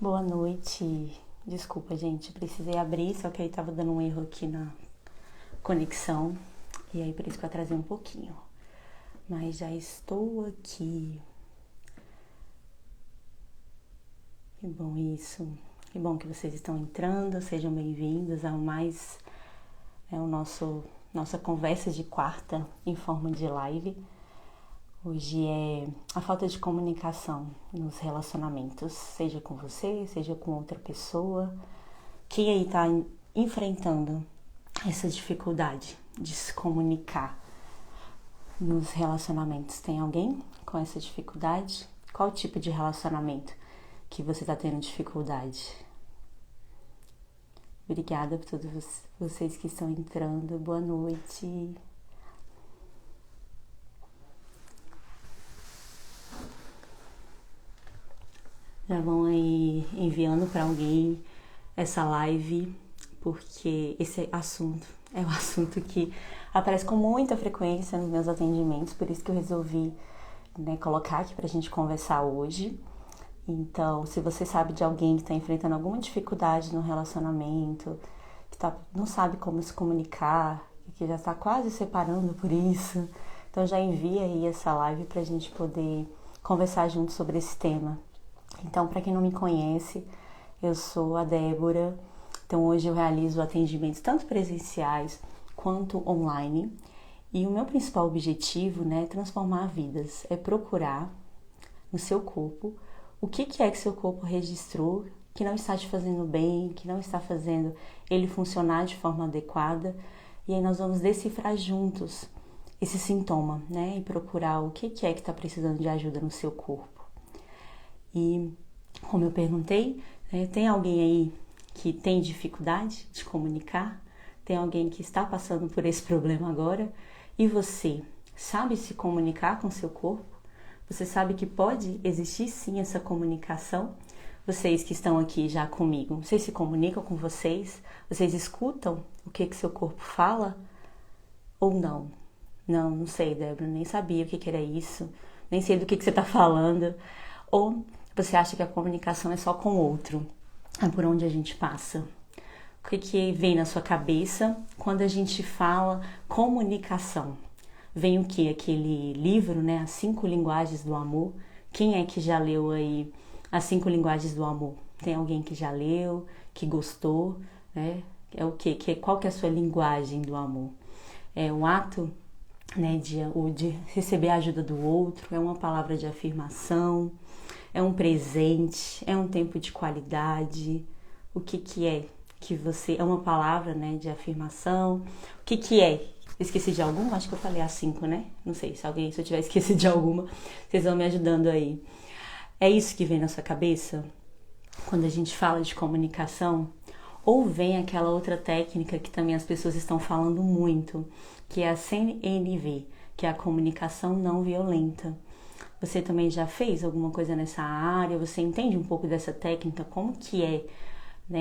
Boa noite. Desculpa, gente, precisei abrir, só que aí tava dando um erro aqui na conexão. E aí por isso que eu atrasei um pouquinho. Mas já estou aqui. Que bom isso. Que bom que vocês estão entrando. Sejam bem-vindos ao mais o nossa conversa de quarta em forma de live. Hoje é a falta de comunicação nos relacionamentos, seja com você, seja com outra pessoa. Quem aí tá enfrentando essa dificuldade de se comunicar nos relacionamentos? Tem alguém com essa dificuldade? Qual tipo de relacionamento que você tá tendo dificuldade? Obrigada por todos vocês que estão entrando. Boa noite. Já vão aí enviando para alguém essa live, porque esse assunto é um assunto que aparece com muita frequência nos meus atendimentos, por isso que eu resolvi, colocar aqui pra gente conversar hoje. Então, se você sabe de alguém que está enfrentando alguma dificuldade no relacionamento, que não sabe como se comunicar, que já está quase separando por isso, então já envia aí essa live pra gente poder conversar junto sobre esse tema. Então, para quem não me conhece, eu sou a Débora. Então, hoje eu realizo atendimentos tanto presenciais quanto online. E o meu principal objetivo, é transformar vidas, é procurar no seu corpo o que é que seu corpo registrou que não está te fazendo bem, que não está fazendo ele funcionar de forma adequada. E aí nós vamos decifrar juntos esse sintoma, e procurar o que é que está precisando de ajuda no seu corpo. E, como eu perguntei, tem alguém aí que tem dificuldade de comunicar? Tem alguém que está passando por esse problema agora? E você sabe se comunicar com seu corpo? Você sabe que pode existir sim essa comunicação? Vocês que estão aqui já comigo, vocês se comunicam com vocês? Vocês escutam o que seu corpo fala? Ou não? Não sei, Débora, nem sabia o que era isso, nem sei do que você está falando. Ou você acha que a comunicação é só com o outro? É por onde a gente passa. O que vem na sua cabeça quando a gente fala comunicação? Vem o que? Aquele livro, As 5 Linguagens do Amor. Quem é que já leu aí As 5 Linguagens do Amor? Tem alguém que já leu, que gostou, É o quê? Qual que é a sua linguagem do amor? É o ato, de receber a ajuda do outro, é uma palavra de afirmação, é um presente, é um tempo de qualidade. O que é que você... É uma palavra, de afirmação. O que é? Esqueci de alguma? Acho que eu falei as 5, Não sei, se eu tiver esquecido de alguma, vocês vão me ajudando aí. É isso que vem na sua cabeça quando a gente fala de comunicação? Ou vem aquela outra técnica que também as pessoas estão falando muito, que é a CNV, que é a comunicação não violenta. Você também já fez alguma coisa nessa área? Você entende um pouco dessa técnica? Como que é,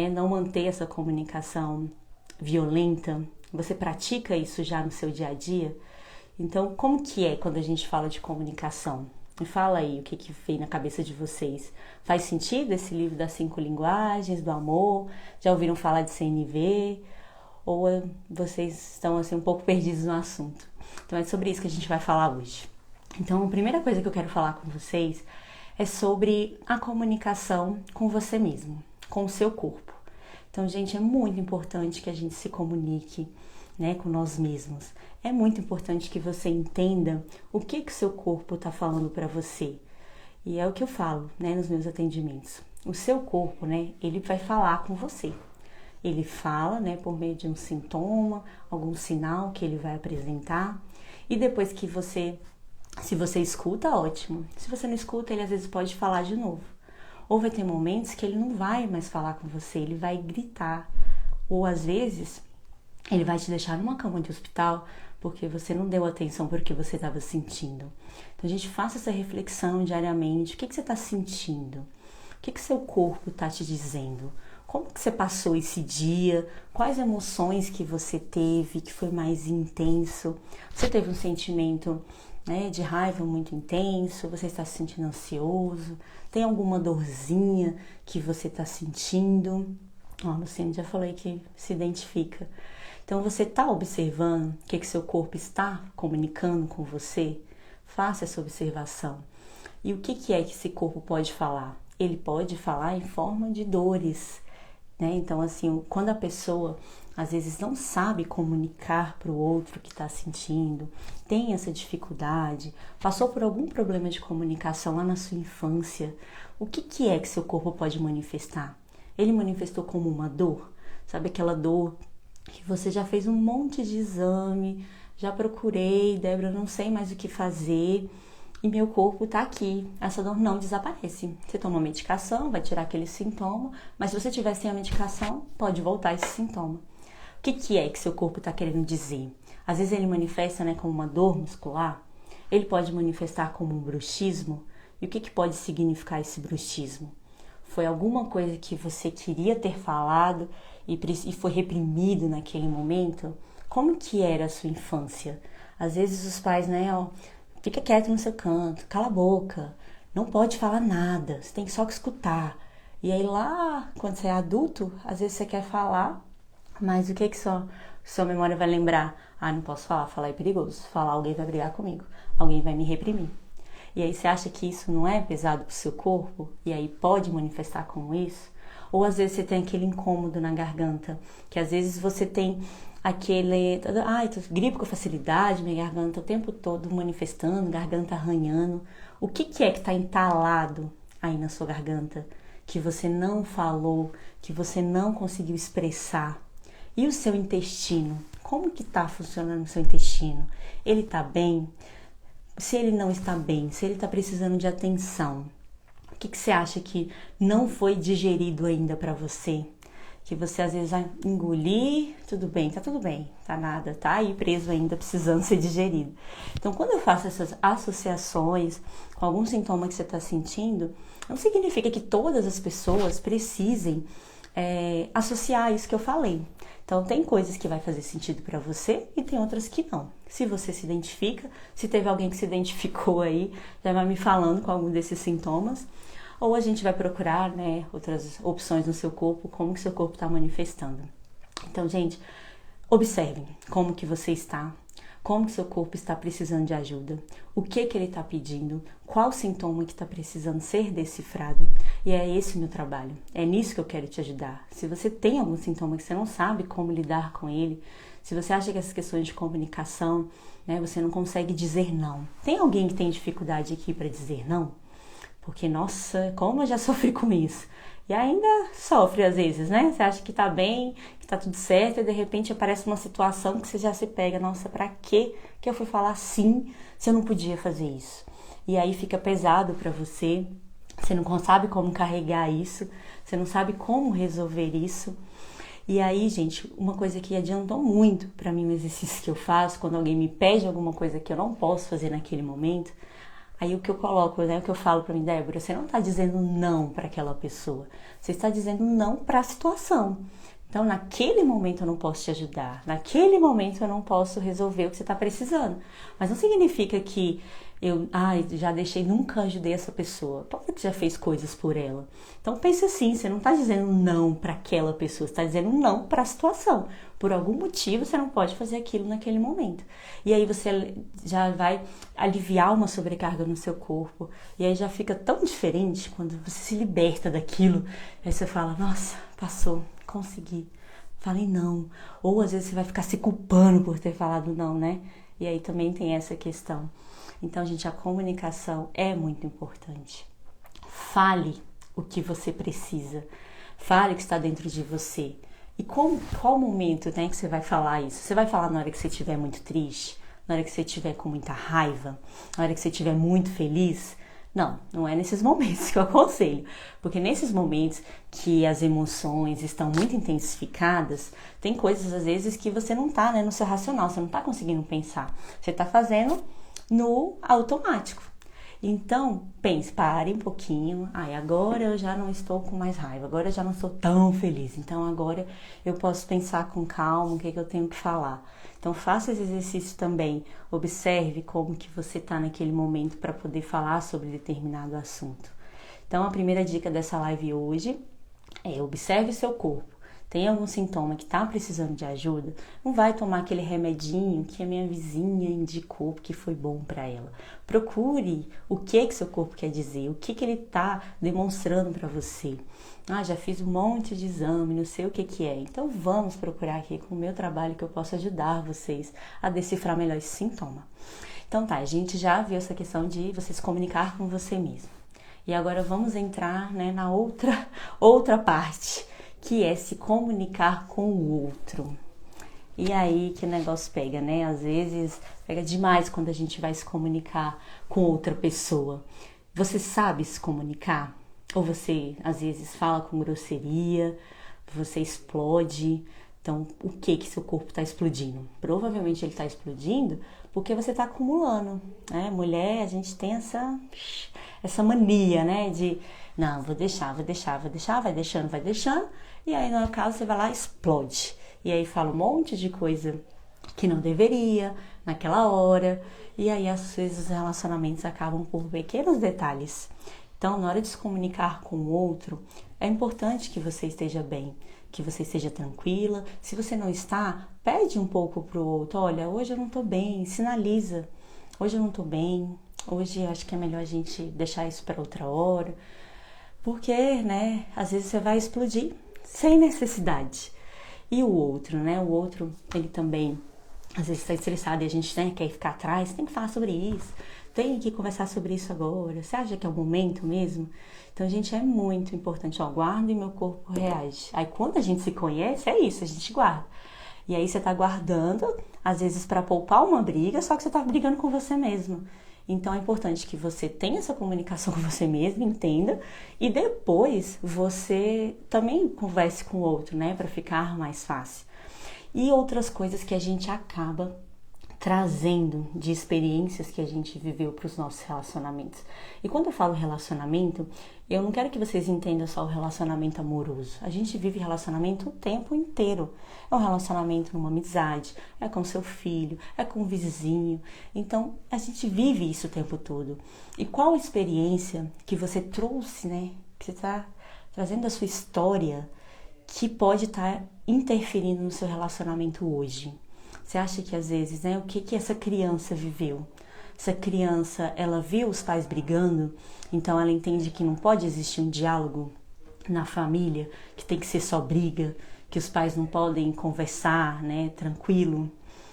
não manter essa comunicação violenta? Você pratica isso já no seu dia a dia? Então, como que é quando a gente fala de comunicação? Me fala aí o que vem na cabeça de vocês. Faz sentido esse livro das 5 linguagens do amor? Já ouviram falar de CNV? Ou vocês estão assim um pouco perdidos no assunto? Então é sobre isso que a gente vai falar hoje. Então, a primeira coisa que eu quero falar com vocês é sobre a comunicação com você mesmo, com o seu corpo. Então, gente, é muito importante que a gente se comunique, com nós mesmos. É muito importante que você entenda o que o seu corpo está falando para você. E é o que eu falo, nos meus atendimentos. O seu corpo, ele vai falar com você. Ele fala, por meio de um sintoma, algum sinal que ele vai apresentar. E depois que se você escuta, ótimo. Se você não escuta, ele às vezes pode falar de novo. Ou vai ter momentos que ele não vai mais falar com você, ele vai gritar. Ou às vezes, ele vai te deixar numa cama de hospital porque você não deu atenção para o que você estava sentindo. Então, a gente faça essa reflexão diariamente. O que você está sentindo? O que seu corpo está te dizendo? Como que você passou esse dia? Quais emoções que você teve que foi mais intenso? Você teve um sentimento né, de raiva muito intenso, você está se sentindo ansioso, tem alguma dorzinha que você está sentindo. Ó, a Luciene já falei que se identifica. Então, você está observando o que seu corpo está comunicando com você? Faça essa observação. E o que é que esse corpo pode falar? Ele pode falar em forma de dores, né? Então, assim, quando a pessoa às vezes não sabe comunicar para o outro o que está sentindo, tem essa dificuldade, passou por algum problema de comunicação lá na sua infância, o que é que seu corpo pode manifestar? Ele manifestou como uma dor, sabe aquela dor que você já fez um monte de exame, já procurei, Débora, não sei mais o que fazer e meu corpo tá aqui, essa dor não desaparece. Você toma medicação, vai tirar aquele sintoma, mas se você tiver sem a medicação, pode voltar esse sintoma. O que é que seu corpo está querendo dizer? Às vezes ele manifesta, né, como uma dor muscular, ele pode manifestar como um bruxismo. E o que pode significar esse bruxismo? Foi alguma coisa que você queria ter falado e foi reprimido naquele momento? Como que era a sua infância? Às vezes os pais, né, ó, fica quieto no seu canto, cala a boca, não pode falar nada, você tem só que escutar. E aí lá, quando você é adulto, às vezes você quer falar, mas o que sua memória vai lembrar? Ah, não posso falar é perigoso, falar alguém vai brigar comigo, alguém vai me reprimir. E aí você acha que isso não é pesado pro seu corpo? E aí pode manifestar como isso? Ou às vezes você tem aquele incômodo na garganta, que às vezes você tem aquele... Ai, eu gripo com facilidade, minha garganta o tempo todo manifestando, garganta arranhando. O que é que está entalado aí na sua garganta? Que você não falou, que você não conseguiu expressar? E o seu intestino? Como que está funcionando o seu intestino? Ele está bem? Se ele não está bem, se ele está precisando de atenção, o que você acha que não foi digerido ainda para você? Que você às vezes vai engolir, tudo bem, tá nada, tá aí preso ainda, precisando ser digerido. Então, quando eu faço essas associações com algum sintoma que você está sentindo, não significa que todas as pessoas precisem associar isso que eu falei. Então, tem coisas que vai fazer sentido para você e tem outras que não. Se você se identifica, se teve alguém que se identificou aí, já vai me falando com algum desses sintomas. Ou a gente vai procurar, né, outras opções no seu corpo, como que seu corpo está manifestando. Então, gente, observem como que você está, como que seu corpo está precisando de ajuda, o que ele está pedindo, qual sintoma que está precisando ser decifrado. E é esse o meu trabalho, é nisso que eu quero te ajudar. Se você tem algum sintoma que você não sabe como lidar com ele, se você acha que essas questões de comunicação, né, você não consegue dizer não. Tem alguém que tem dificuldade aqui para dizer não? Porque, nossa, como eu já sofri com isso. E ainda sofre às vezes, né? Você acha que tá bem, que tá tudo certo, e de repente aparece uma situação que você já se pega. Nossa, pra que eu fui falar sim se eu não podia fazer isso? E aí fica pesado pra você, você não sabe como carregar isso, você não sabe como resolver isso. E aí, gente, uma coisa que adiantou muito pra mim no exercício que eu faço, quando alguém me pede alguma coisa que eu não posso fazer naquele momento, aí o que eu coloco, né, o que eu falo pra mim, Débora, você não tá dizendo não pra aquela pessoa, você está dizendo não pra situação. Então, naquele momento eu não posso te ajudar, naquele momento eu não posso resolver o que você tá precisando. Mas não significa que eu já deixei, nunca ajudei essa pessoa. Todo que já fez coisas por ela. Então pense assim, você não está dizendo não para aquela pessoa, você está dizendo não para a situação. Por algum motivo você não pode fazer aquilo naquele momento. E aí você já vai aliviar uma sobrecarga no seu corpo. E aí já fica tão diferente quando você se liberta daquilo. Aí você fala, nossa, passou, consegui. Falei não. Ou às vezes você vai ficar se culpando por ter falado não, né? E aí também tem essa questão. Então, gente, a comunicação é muito importante. Fale o que você precisa. Fale o que está dentro de você. E qual momento, né, que você vai falar isso? Você vai falar na hora que você estiver muito triste? Na hora que você estiver com muita raiva? Na hora que você estiver muito feliz? Não, não é nesses momentos que eu aconselho. Porque nesses momentos que as emoções estão muito intensificadas, tem coisas às vezes que você não está, né, no seu racional, você não está conseguindo pensar. Você está fazendo no automático. Então, pense, pare um pouquinho. Agora eu já não estou com mais raiva, agora eu já não estou tão feliz. Então, agora eu posso pensar com calma o que eu tenho que falar. Então, faça esse exercício também. Observe como que você está naquele momento para poder falar sobre determinado assunto. Então, a primeira dica dessa live hoje é observe o seu corpo. Tem algum sintoma que está precisando de ajuda? Não vai tomar aquele remedinho que a minha vizinha indicou porque foi bom para ela. Procure o que seu corpo quer dizer, o que ele está demonstrando para você. Já fiz um monte de exame, não sei o que é. Então vamos procurar aqui com o meu trabalho que eu posso ajudar vocês a decifrar melhor esse sintoma. Então tá, a gente já viu essa questão de você se comunicar com você mesmo. E agora vamos entrar, né, na outra parte, que é se comunicar com o outro. E aí que o negócio pega, né? Às vezes pega demais quando a gente vai se comunicar com outra pessoa. Você sabe se comunicar? Ou você às vezes fala com grosseria, você explode. Então, o que seu corpo está explodindo? Provavelmente ele está explodindo porque você está acumulando, né? Mulher, a gente tem essa mania, né? De, não, vou deixar, vai deixando. E aí, no caso, você vai lá e explode. E aí fala um monte de coisa que não deveria, naquela hora. E aí, às vezes, os relacionamentos acabam por pequenos detalhes. Então, na hora de se comunicar com o outro, é importante que você esteja bem, que você esteja tranquila. Se você não está, pede um pouco pro outro. Olha, hoje eu não tô bem, sinaliza. Hoje eu não tô bem, hoje acho que é melhor a gente deixar isso para outra hora. Porque, né, às vezes você vai explodir sem necessidade. E o outro, né, ele também às vezes está estressado e a gente, né, quer ficar atrás, tem que falar sobre isso. Tem que conversar sobre isso agora. Você acha que é o momento mesmo? Então, gente, é muito importante. Guardo e meu corpo reage. Aí, quando a gente se conhece, é isso, a gente guarda. E aí, você tá guardando, às vezes, para poupar uma briga, só que você tá brigando com você mesmo. Então, é importante que você tenha essa comunicação com você mesmo, entenda. E depois, você também converse com o outro, né? Para ficar mais fácil. E outras coisas que a gente acaba trazendo de experiências que a gente viveu para os nossos relacionamentos. E quando eu falo relacionamento, eu não quero que vocês entendam só o relacionamento amoroso. A gente vive relacionamento o tempo inteiro. É um relacionamento numa amizade, é com seu filho, é com o vizinho. Então, a gente vive isso o tempo todo. E qual experiência que você trouxe, né? Que você está trazendo a sua história que pode estar interferindo no seu relacionamento hoje? Você acha que às vezes, né, o que essa criança viveu? Essa criança, ela viu os pais brigando, então ela entende que não pode existir um diálogo na família, que tem que ser só briga, que os pais não podem conversar, né, tranquilo.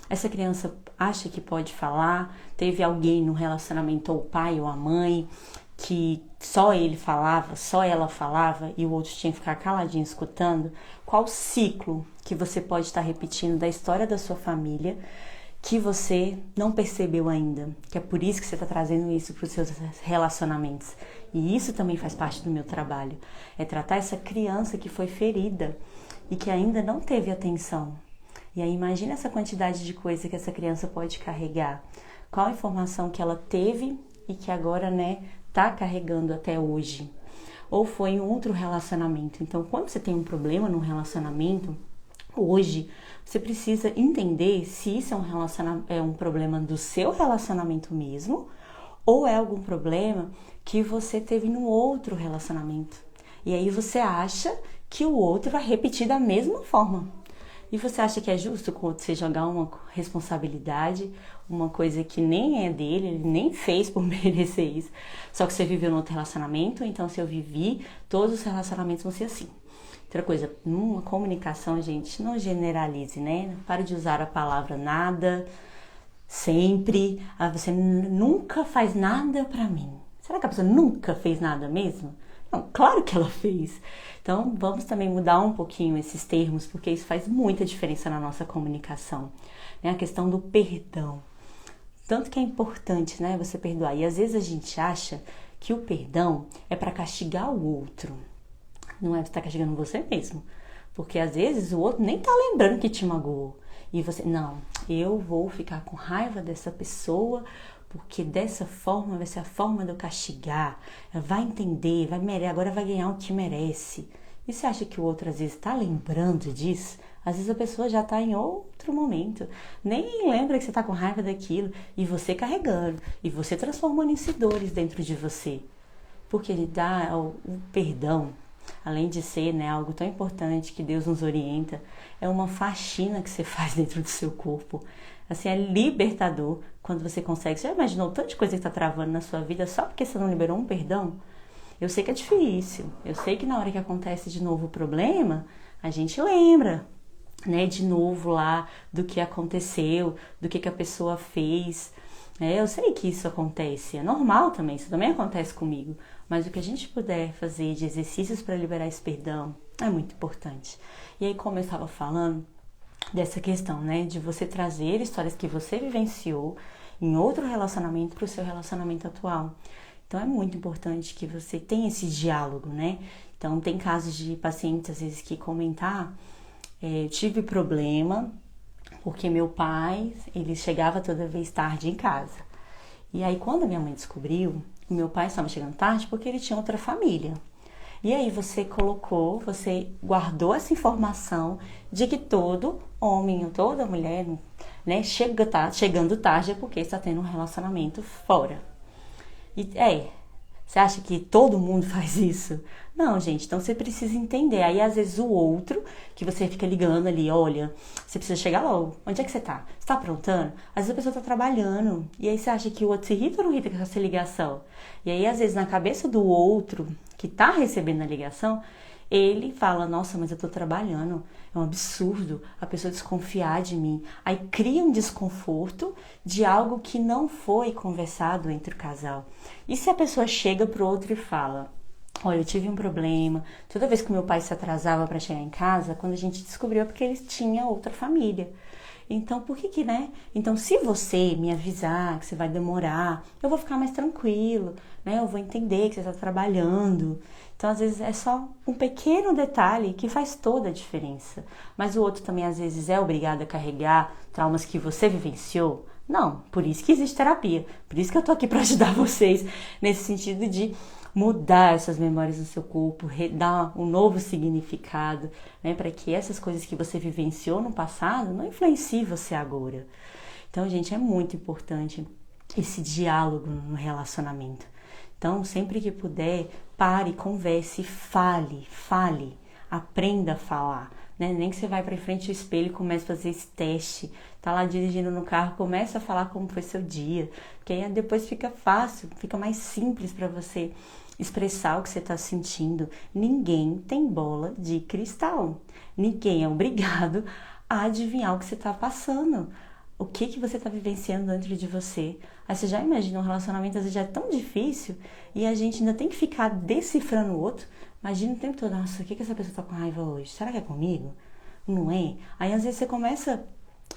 Essa criança acha que pode falar, teve alguém no relacionamento, ou o pai ou a mãe, que só ele falava, só ela falava e o outro tinha que ficar caladinho escutando. Qual ciclo que você pode estar repetindo da história da sua família que você não percebeu ainda? Que é por isso que você está trazendo isso para os seus relacionamentos. E isso também faz parte do meu trabalho. É tratar essa criança que foi ferida e que ainda não teve atenção. E aí imagina essa quantidade de coisa que essa criança pode carregar. Qual a informação que ela teve e que agora, né, tá carregando até hoje. Ou foi em outro relacionamento. Então, quando você tem um problema num relacionamento, hoje, você precisa entender se isso é um problema do seu relacionamento mesmo, ou é algum problema que você teve num outro relacionamento. E aí você acha que o outro vai repetir da mesma forma. E você acha que é justo com você jogar uma responsabilidade, uma coisa que nem é dele, ele nem fez por merecer isso, só que você viveu num outro relacionamento, então se eu vivi, todos os relacionamentos vão ser assim. Outra coisa, numa comunicação, gente, não generalize, né? Pare de usar a palavra nada, sempre, você nunca faz nada pra mim. Será que a pessoa nunca fez nada mesmo? Não, claro que ela fez. Então, vamos também mudar um pouquinho esses termos, porque isso faz muita diferença na nossa comunicação. Né? A questão do perdão. Tanto que é importante, né, você perdoar. E às vezes a gente acha que o perdão é para castigar o outro. Não é para estar castigando você mesmo. Porque às vezes o outro nem tá lembrando que te magoou. E você, não, eu vou ficar com raiva dessa pessoa porque dessa forma vai ser a forma de eu castigar. Ela vai entender, agora vai ganhar o que merece. E você acha que o outro às vezes está lembrando disso? Às vezes a pessoa já está em outro momento, nem lembra que você está com raiva daquilo, e você carregando, e você transformando em dores dentro de você. Porque ele dá o perdão, além de ser, né, algo tão importante que Deus nos orienta, é uma faxina que você faz dentro do seu corpo. Assim, é libertador quando você consegue. Você já imaginou o tanto de coisa que está travando na sua vida só porque você não liberou um perdão? Eu sei que é difícil, eu sei que na hora que acontece de novo o problema, a gente lembra, né, de novo lá do que aconteceu, do que a pessoa fez. Eu sei que isso acontece, é normal também, isso também acontece comigo. Mas o que a gente puder fazer de exercícios para liberar esse perdão é muito importante. E aí, como eu estava falando, dessa questão, né, de você trazer histórias que você vivenciou em outro relacionamento para o seu relacionamento atual. Então, é muito importante que você tenha esse diálogo, né? Então, tem casos de pacientes, às vezes, que comentar, eu tive problema porque meu pai, ele chegava toda vez tarde em casa. E aí, quando a minha mãe descobriu, o meu pai estava chegando tarde porque ele tinha outra família. E aí você guardou essa informação de que todo homem ou toda mulher, né, chegando tarde é porque está tendo um relacionamento fora. E você acha que todo mundo faz isso? Não, gente, então você precisa entender. Aí, às vezes, o outro, que você fica ligando ali, olha, você precisa chegar logo. Onde é que você tá? Você tá aprontando? Às vezes a pessoa tá trabalhando. E aí você acha que o outro se irrita ou não irrita com essa ligação? E aí, às vezes, na cabeça do outro, que tá recebendo a ligação, ele fala, nossa, mas eu tô trabalhando, é um absurdo a pessoa desconfiar de mim. Aí cria um desconforto de algo que não foi conversado entre o casal. E se a pessoa chega pro outro e fala, olha, eu tive um problema, toda vez que meu pai se atrasava para chegar em casa, quando a gente descobriu é porque ele tinha outra família. Então, por que, né? Então, se você me avisar que você vai demorar, eu vou ficar mais tranquilo, né? Eu vou entender que você está trabalhando. Então, às vezes, é só um pequeno detalhe que faz toda a diferença. Mas o outro também, às vezes, é obrigado a carregar traumas que você vivenciou. Não, por isso que existe terapia. Por isso que eu tô aqui para ajudar vocês nesse sentido de mudar essas memórias no seu corpo, dar um novo significado, né, para que essas coisas que você vivenciou no passado não influenciem você agora. Então, gente, é muito importante esse diálogo no relacionamento. Então, sempre que puder, pare, converse, fale, aprenda a falar. Né? Nem que você vai para frente do espelho e comece a fazer esse teste, tá lá dirigindo no carro, começa a falar como foi seu dia, porque aí depois fica fácil, fica mais simples para você expressar o que você está sentindo. Ninguém tem bola de cristal, ninguém é obrigado a adivinhar o que você está passando, o que você está vivenciando dentro de você. Aí você já imagina, um relacionamento às vezes já é tão difícil e a gente ainda tem que ficar decifrando o outro. Imagina o tempo todo, nossa, o que essa pessoa tá com raiva hoje? Será que é comigo? Não é? Aí às vezes você começa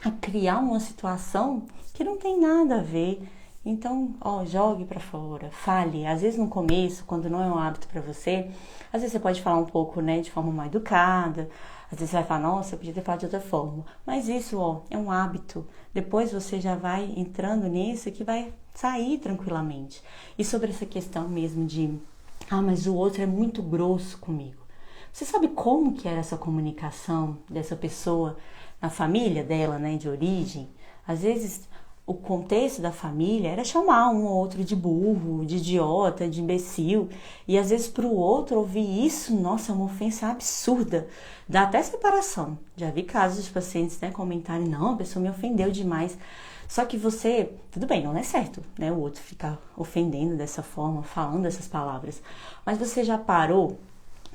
a criar uma situação que não tem nada a ver. Então, jogue pra fora, fale. Às vezes no começo, quando não é um hábito pra você, às vezes você pode falar um pouco, né, de forma mais educada. Às vezes você vai falar, nossa, eu podia ter falado de outra forma. Mas isso, é um hábito. Depois você já vai entrando nisso que vai sair tranquilamente. E sobre essa questão mesmo de mas o outro é muito grosso comigo. Você sabe como que era essa comunicação dessa pessoa na família dela, né, de origem? Às vezes o contexto da família era chamar um ou outro de burro, de idiota, de imbecil. E às vezes para o outro ouvir isso, nossa, é uma ofensa absurda. Dá até separação. Já vi casos de pacientes, né, comentarem, não, a pessoa me ofendeu demais. Só que você, tudo bem, não é certo, né? O outro ficar ofendendo dessa forma, falando essas palavras. Mas você já parou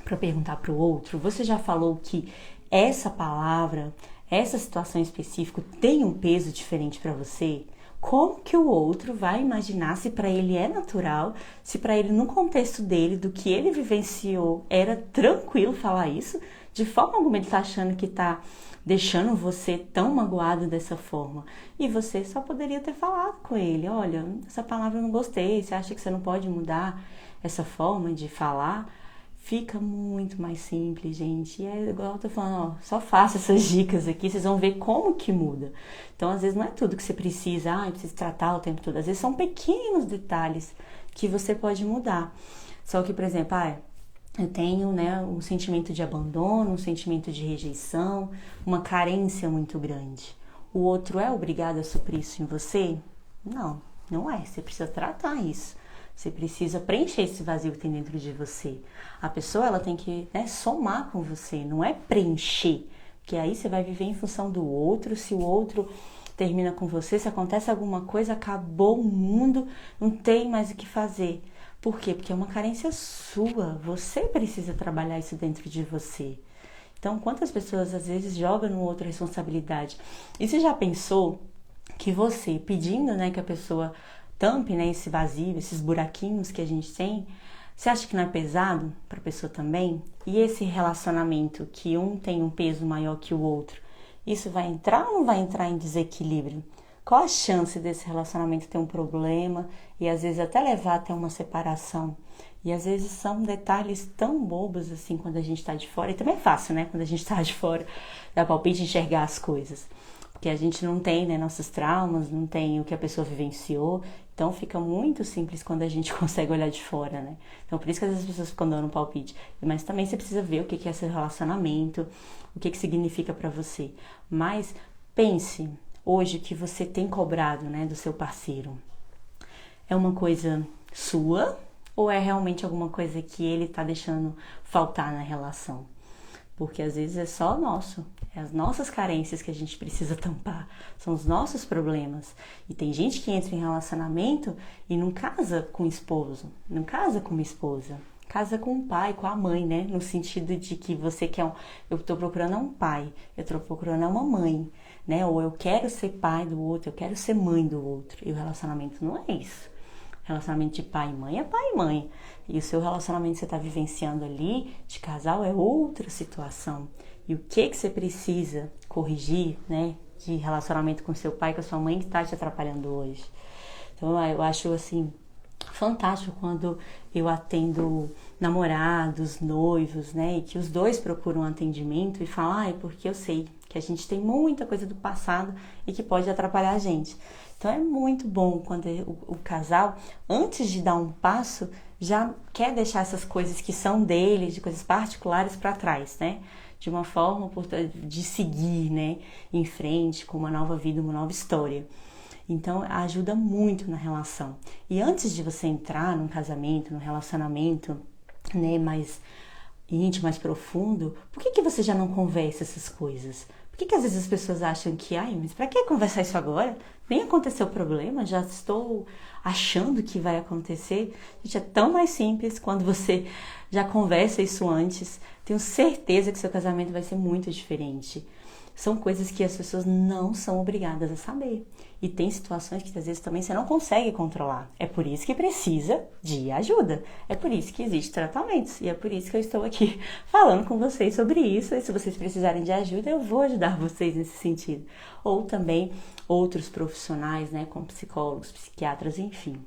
para perguntar para o outro? Você já falou que essa palavra, essa situação específica tem um peso diferente para você? Como que o outro vai imaginar se para ele é natural, se para ele no contexto dele, do que ele vivenciou, era tranquilo falar isso? De forma alguma ele está achando que está deixando você tão magoado dessa forma. E você só poderia ter falado com ele, olha, essa palavra eu não gostei, você acha que você não pode mudar essa forma de falar? fica muito mais simples, gente. E é igual eu tô falando, ó, só faça essas dicas aqui, vocês vão ver como que muda. Então, às vezes não é tudo que você precisa, precisa tratar o tempo todo. Às vezes são pequenos detalhes que você pode mudar. Só que, por exemplo, eu tenho, né, um sentimento de abandono, um sentimento de rejeição, uma carência muito grande. O outro é obrigado a suprir isso em você? Não, não é. Você precisa tratar isso. Você precisa preencher esse vazio que tem dentro de você. A pessoa, ela tem que, né, somar com você, não é preencher. Porque aí você vai viver em função do outro. Se o outro termina com você, se acontece alguma coisa, acabou o mundo, não tem mais o que fazer. Por quê? Porque é uma carência sua. Você precisa trabalhar isso dentro de você. Então, quantas pessoas às vezes jogam no outro a responsabilidade? E você já pensou que você, pedindo, né, que a pessoa tampe, né, esse vazio, esses buraquinhos que a gente tem, você acha que não é pesado para a pessoa também? E esse relacionamento que um tem um peso maior que o outro, isso vai entrar ou não vai entrar em desequilíbrio? Qual a chance desse relacionamento ter um problema e às vezes até levar até uma separação? E às vezes são detalhes tão bobos assim quando a gente está de fora. E também é fácil, né? Quando a gente está de fora, dar palpite e enxergar as coisas. Porque a gente não tem, né, nossos traumas, não tem o que a pessoa vivenciou. Então fica muito simples quando a gente consegue olhar de fora, né? Então por isso que às vezes as pessoas ficam dando palpite. Mas também você precisa ver o que é esse relacionamento, o que significa para você. Mas pense hoje que você tem cobrado, né, do seu parceiro. É uma coisa sua ou é realmente alguma coisa que ele tá deixando faltar na relação? Porque às vezes é só nosso, é as nossas carências que a gente precisa tampar, são os nossos problemas. E tem gente que entra em relacionamento e não casa com o esposo, não casa com uma esposa, casa com o pai, com a mãe, né? No sentido de que você quer eu tô procurando um pai, eu tô procurando uma mãe, né? Ou eu quero ser pai do outro, eu quero ser mãe do outro. E o relacionamento não é isso. Relacionamento de pai e mãe é pai e mãe. E o seu relacionamento que você está vivenciando ali, de casal, é outra situação. E o que você precisa corrigir, né, de relacionamento com seu pai, com a sua mãe, que está te atrapalhando hoje. Então, eu acho, assim, fantástico quando eu atendo namorados, noivos, né, e que os dois procuram atendimento e falam, é porque eu sei que a gente tem muita coisa do passado e que pode atrapalhar a gente. Então é muito bom quando o casal, antes de dar um passo, já quer deixar essas coisas que são dele, de coisas particulares para trás, né? De uma forma de seguir, né, em frente com uma nova vida, uma nova história. Então ajuda muito na relação. E antes de você entrar num casamento, num relacionamento, né, mais íntimo, mais profundo, por que você já não conversa essas coisas? Por que às vezes as pessoas acham que, mas pra que conversar isso agora? Nem aconteceu o problema, já estou achando que vai acontecer. Gente, é tão mais simples quando você já conversa isso antes. Tenho certeza que seu casamento vai ser muito diferente. São coisas que as pessoas não são obrigadas a saber. E tem situações que às vezes também você não consegue controlar. É por isso que precisa de ajuda. É por isso que existem tratamentos. E é por isso que eu estou aqui falando com vocês sobre isso. E se vocês precisarem de ajuda, eu vou ajudar vocês nesse sentido. Ou também outros profissionais, né, como psicólogos, psiquiatras, enfim.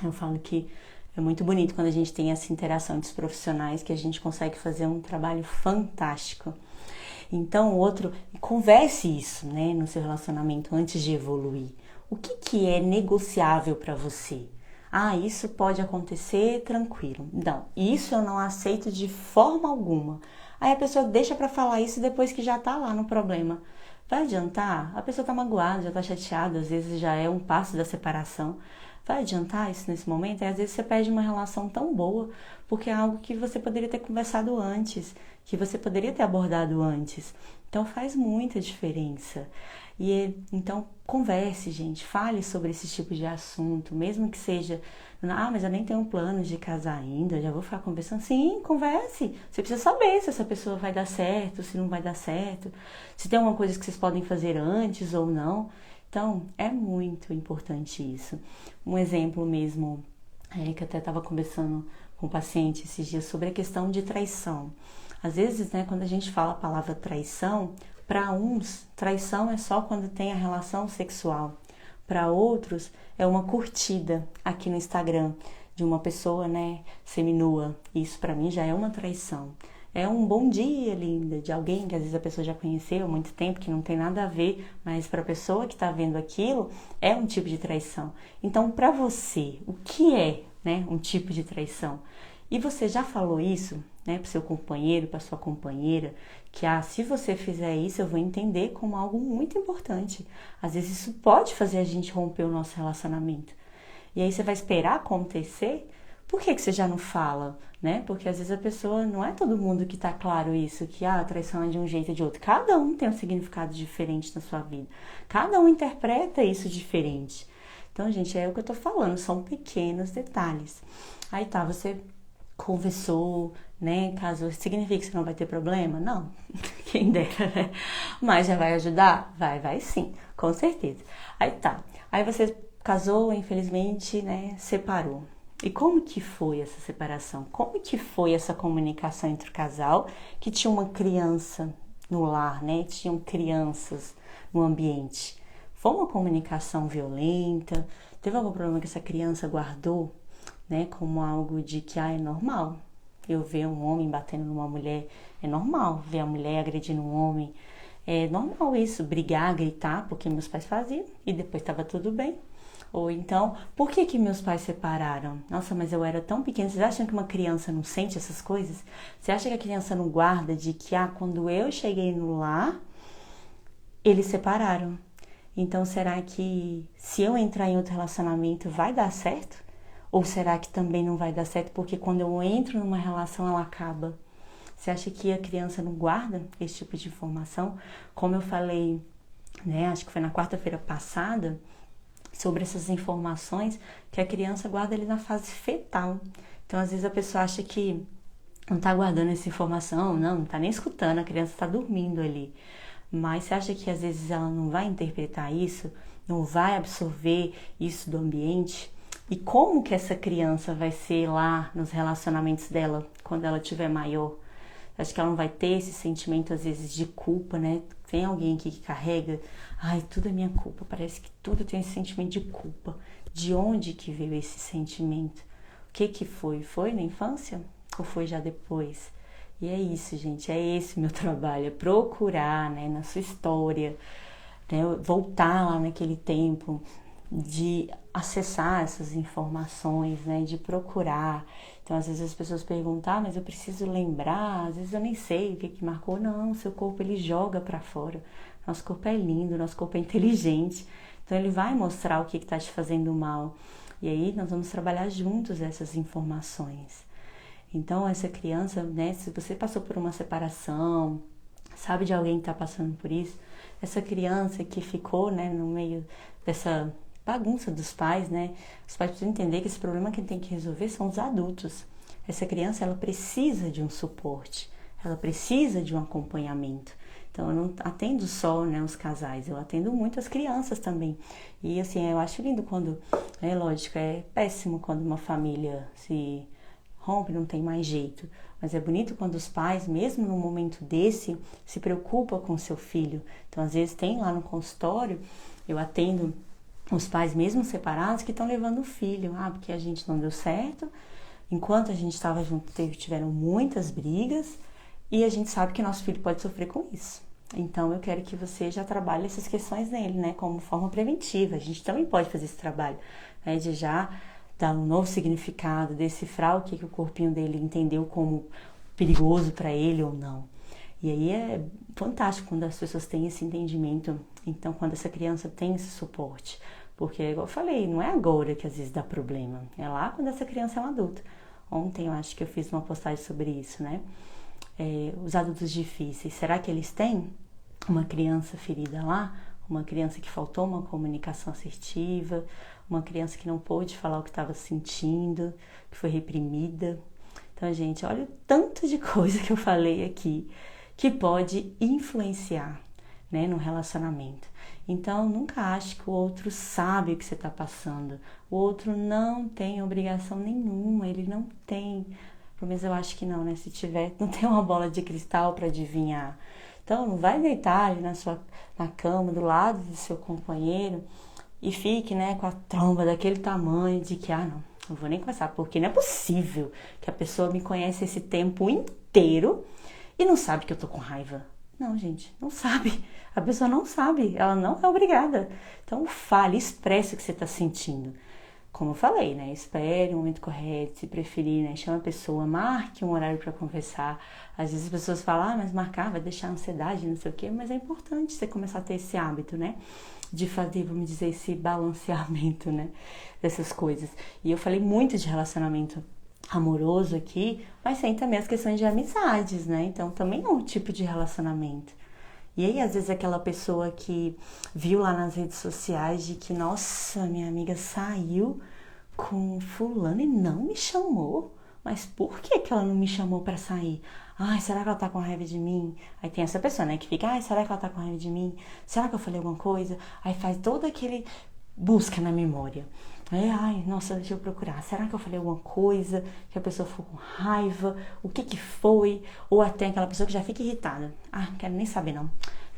Eu falo que é muito bonito quando a gente tem essa interação entre os profissionais, que a gente consegue fazer um trabalho fantástico. Então, o outro, converse isso, né, no seu relacionamento antes de evoluir. O que é negociável para você? Isso pode acontecer, tranquilo. Não, isso eu não aceito de forma alguma. Aí a pessoa deixa para falar isso depois que já tá lá no problema. Vai adiantar? A pessoa tá magoada, já tá chateada, às vezes já é um passo da separação. Vai adiantar isso nesse momento? E às vezes você perde uma relação tão boa, porque é algo que você poderia ter conversado antes, que você poderia ter abordado antes. Então faz muita diferença. E então converse, gente, fale sobre esse tipo de assunto, mesmo que seja, mas eu nem tenho planos de casar ainda, já vou ficar conversando. Sim, converse. Você precisa saber se essa pessoa vai dar certo, se não vai dar certo, se tem alguma coisa que vocês podem fazer antes ou não. Então, é muito importante isso. Um exemplo mesmo, que eu até estava conversando com o paciente esses dias sobre a questão de traição. Às vezes, né, quando a gente fala a palavra traição, para uns, traição é só quando tem a relação sexual. Para outros, é uma curtida aqui no Instagram. de uma pessoa, né, seminua. Isso para mim já é uma traição. É um bom dia, linda, de alguém que às vezes a pessoa já conheceu há muito tempo, que não tem nada a ver, mas para a pessoa que está vendo aquilo, é um tipo de traição. Então, para você, o que é, né, um tipo de traição? E você já falou isso, né, para o seu companheiro, para sua companheira, que se você fizer isso, eu vou entender como algo muito importante. Às vezes isso pode fazer a gente romper o nosso relacionamento. E aí você vai esperar acontecer? Por que você já não fala, né? Porque às vezes a pessoa, não é todo mundo que tá claro isso, que a traição é de um jeito ou de outro. Cada um tem um significado diferente na sua vida. Cada um interpreta isso diferente. Então, gente, é o que eu tô falando, são pequenos detalhes. Aí tá, você conversou, né? Caso signifique que você não vai ter problema? Não, quem dera, né? Mas já vai ajudar? Vai sim, com certeza. Aí tá, aí você casou, infelizmente, né? Separou. E como que foi essa separação? Como que foi essa comunicação entre o casal que tinha uma criança no lar, né? Tinham crianças no ambiente. Foi uma comunicação violenta? Teve algum problema que essa criança guardou, né? Como algo de que é normal. Eu ver um homem batendo numa mulher, é normal. Ver a mulher agredindo um homem, é normal isso. Brigar, gritar, porque meus pais faziam e depois estava tudo bem. Ou então, por que meus pais separaram? Nossa, mas eu era tão pequena. Vocês acham que uma criança não sente essas coisas? Você acha que a criança não guarda de que, quando eu cheguei no lar, eles separaram? Então, será que se eu entrar em outro relacionamento vai dar certo? Ou será que também não vai dar certo porque quando eu entro numa relação ela acaba? Você acha que a criança não guarda esse tipo de informação? Como eu falei, né, acho que foi na quarta-feira passada, sobre essas informações que a criança guarda ali na fase fetal. Então, às vezes a pessoa acha que não está guardando essa informação, não está nem escutando, a criança está dormindo ali. Mas você acha que às vezes ela não vai interpretar isso, não vai absorver isso do ambiente? E como que essa criança vai ser lá nos relacionamentos dela quando ela tiver maior? Acho que ela não vai ter esse sentimento, às vezes, de culpa, né? Tem alguém aqui que carrega, tudo é minha culpa, parece que tudo tem esse sentimento de culpa. De onde que veio esse sentimento? O que foi? Foi na infância ou foi já depois? E é isso, gente, é esse o meu trabalho, é procurar, né, na sua história, né, voltar lá naquele tempo, de acessar essas informações, né, de procurar. Então, às vezes as pessoas perguntam, mas eu preciso lembrar, às vezes eu nem sei o que marcou. Não, seu corpo ele joga para fora. Nosso corpo é lindo, nosso corpo é inteligente. Então, ele vai mostrar o que está te fazendo mal. E aí, nós vamos trabalhar juntos essas informações. Então, essa criança, né, se você passou por uma separação, sabe de alguém que está passando por isso, essa criança que ficou, né, no meio dessa bagunça dos pais, né? Os pais precisam entender que esse problema que tem que resolver são os adultos. Essa criança, ela precisa de um suporte, ela precisa de um acompanhamento. Então, eu não atendo só, né, os casais, eu atendo muito as crianças também. E, assim, eu acho lindo quando, lógico, é péssimo quando uma família se rompe, não tem mais jeito. Mas é bonito quando os pais, mesmo num momento desse, se preocupam com o seu filho. Então, às vezes, tem lá no consultório, eu atendo os pais mesmo separados que estão levando o filho, porque a gente não deu certo, enquanto a gente estava junto tiveram muitas brigas e a gente sabe que nosso filho pode sofrer com isso. Então eu quero que você já trabalhe essas questões nele, né, como forma preventiva. A gente também pode fazer esse trabalho, né, de já dar um novo significado, decifrar o que o corpinho dele entendeu como perigoso para ele ou não. E aí é fantástico quando as pessoas têm esse entendimento. Então, quando essa criança tem esse suporte, porque, igual eu falei, não é agora que às vezes dá problema, é lá quando essa criança é uma adulta. Ontem eu acho que eu fiz uma postagem sobre isso, né? Os adultos difíceis, será que eles têm uma criança ferida lá? Uma criança que faltou uma comunicação assertiva, uma criança que não pôde falar o que estava sentindo, que foi reprimida. Então, gente, olha o tanto de coisa que eu falei aqui que pode influenciar, né, no relacionamento. Então, nunca ache que o outro sabe o que você está passando. O outro não tem obrigação nenhuma, ele não tem. Pelo menos eu acho que não, né? Se tiver, não tem uma bola de cristal para adivinhar. Então, não vai deitar ali na cama, do lado do seu companheiro e fique, né, com a tromba daquele tamanho de que, não, Não vou nem conversar, porque não é possível que a pessoa me conhece esse tempo inteiro e não sabe que eu tô com raiva. Não, gente, não sabe. A pessoa não sabe, ela não é obrigada. Então fale, expresse o que você tá sentindo. Como eu falei, né? Espere o momento correto, se preferir, né? Chama a pessoa, marque um horário para conversar. Às vezes as pessoas falam, mas marcar vai deixar ansiedade, não sei o quê. Mas é importante você começar a ter esse hábito, né? De fazer, vamos dizer, esse balanceamento, né? Dessas coisas. E eu falei muito de relacionamento amoroso aqui, mas tem também as questões de amizades, né? Então também é um tipo de relacionamento. E aí, às vezes, aquela pessoa que viu lá nas redes sociais de que, nossa, minha amiga saiu com fulano e não me chamou. Mas por que que ela não me chamou pra sair? Ai, será que ela tá com raiva de mim? Aí tem essa pessoa, né, que fica, ai, será que ela tá com raiva de mim? Será que eu falei alguma coisa? Aí faz todo aquele busca na memória. Aí, ai, nossa, deixa eu procurar. Será que eu falei alguma coisa que a pessoa ficou com raiva? O que que foi? Ou até aquela pessoa que já fica irritada. Ah, não quero nem saber não.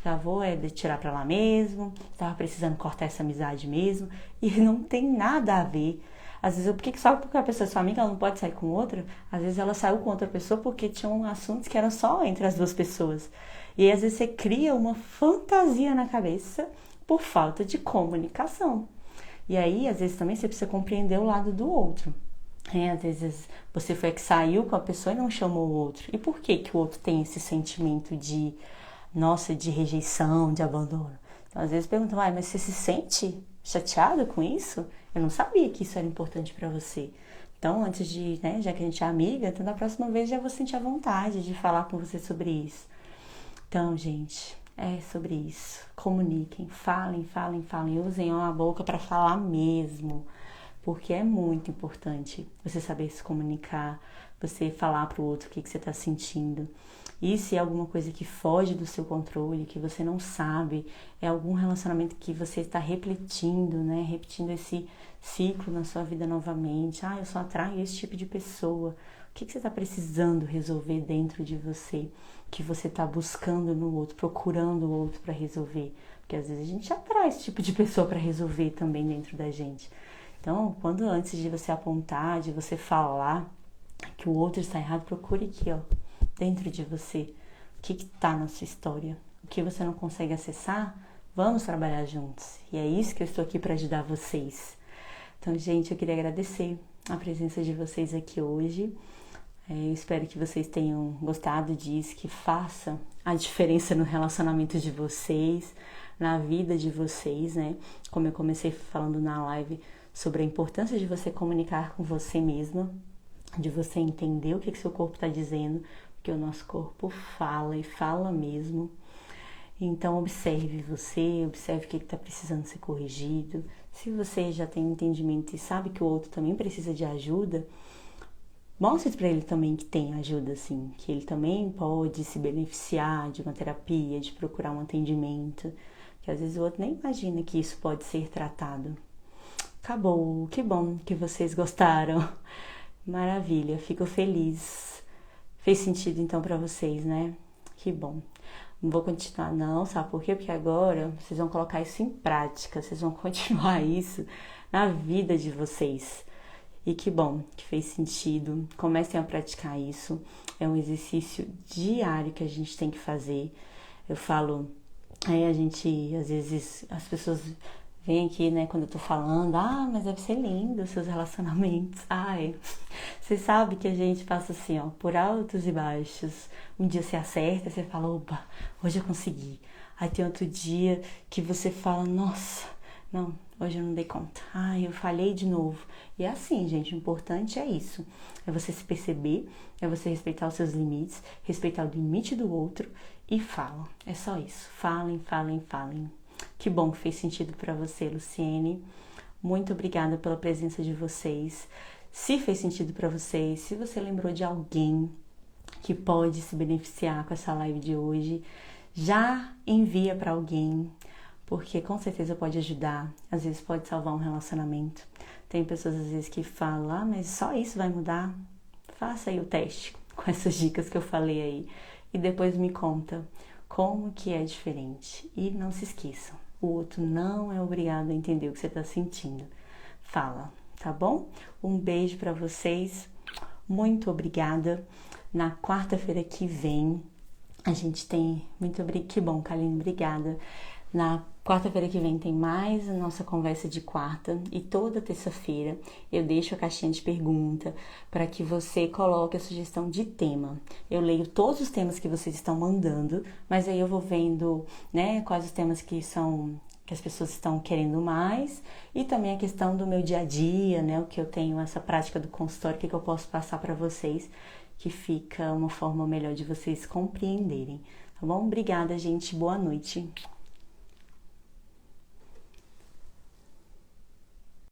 Já vou tirar pra lá mesmo. Tava precisando cortar essa amizade mesmo. E não tem nada a ver. Às vezes, só porque a pessoa é sua amiga, ela não pode sair com outra. Às vezes ela saiu com outra pessoa porque tinham assuntos que eram só entre as duas pessoas. E aí, às vezes você cria uma fantasia na cabeça por falta de comunicação. E aí, às vezes também você precisa compreender o lado do outro. Às vezes você foi que saiu com a pessoa e não chamou o outro. E por que que o outro tem esse sentimento de, nossa, de rejeição, de abandono? Então, às vezes perguntam, mas você se sente chateada com isso? Eu não sabia que isso era importante pra você. Então, antes de, né, já que a gente é amiga, então da próxima vez já vou sentir a vontade de falar com você sobre isso. Então, gente, é sobre isso. Comuniquem, falem, falem, falem. Usem a boca para falar mesmo. Porque é muito importante você saber se comunicar, você falar pro outro o que você tá sentindo. E se é alguma coisa que foge do seu controle, que você não sabe, é algum relacionamento que você está repetindo, né? Repetindo esse ciclo na sua vida novamente. Ah, eu só atraio esse tipo de pessoa. O que você está precisando resolver dentro de você? Que você está buscando no outro, procurando o outro para resolver. Porque às vezes a gente atrai esse tipo de pessoa para resolver também dentro da gente. Então, quando antes de você apontar, de você falar que o outro está errado, procure aqui, ó, dentro de você, o que está na sua história, o que você não consegue acessar, vamos trabalhar juntos. E é isso que eu estou aqui para ajudar vocês. Então, gente, eu queria agradecer a presença de vocês aqui hoje. Eu espero que vocês tenham gostado disso, que faça a diferença no relacionamento de vocês, na vida de vocês, né? Como eu comecei falando na live sobre a importância de você comunicar com você mesma, de você entender o que seu corpo está dizendo, porque o nosso corpo fala e fala mesmo. Então observe você, observe o que está precisando ser corrigido. Se você já tem entendimento e sabe que o outro também precisa de ajuda, mostre para ele também que tem ajuda, assim, que ele também pode se beneficiar de uma terapia, de procurar um atendimento, que às vezes o outro nem imagina que isso pode ser tratado. Acabou, que bom que vocês gostaram. Maravilha, fico feliz. Fez sentido então para vocês, né? Que bom. Não vou continuar não, sabe por quê? Porque agora vocês vão colocar isso em prática, vocês vão continuar isso na vida de vocês. E que bom que fez sentido. Comecem a praticar isso. É um exercício diário que a gente tem que fazer. Eu falo, a gente, às vezes, as pessoas vêm aqui, né, quando eu tô falando, mas deve ser lindo os seus relacionamentos. Você sabe que a gente passa assim, ó, por altos e baixos. Um dia você acerta, você fala, opa, hoje eu consegui. Aí tem outro dia que você fala, nossa, não, hoje eu não dei conta. Eu falhei de novo. E é assim, gente, o importante é isso. É você se perceber, é você respeitar os seus limites, respeitar o limite do outro e fala. É só isso. Falem, falem, falem. Que bom que fez sentido para você, Luciene. Muito obrigada pela presença de vocês. Se fez sentido para vocês, se você lembrou de alguém que pode se beneficiar com essa live de hoje, já envia para alguém, porque com certeza pode ajudar. Às vezes pode salvar um relacionamento. Tem pessoas às vezes que falam, mas só isso vai mudar? Faça aí o teste com essas dicas que eu falei aí e depois me conta como que é diferente. E não se esqueçam, o outro não é obrigado a entender o que você está sentindo. Fala, tá bom? Um beijo para vocês, muito obrigada. Na quarta-feira que vem, a gente tem... Que bom, Kaline, obrigada. Na quarta-feira que vem tem mais a nossa conversa de quarta e toda terça-feira eu deixo a caixinha de pergunta para que você coloque a sugestão de tema. Eu leio todos os temas que vocês estão mandando, mas aí eu vou vendo, né, quais os temas que as pessoas estão querendo mais e também a questão do meu dia a dia, né, o que eu tenho, essa prática do consultório, o que eu posso passar para vocês, que fica uma forma melhor de vocês compreenderem, tá bom? Obrigada, gente. Boa noite.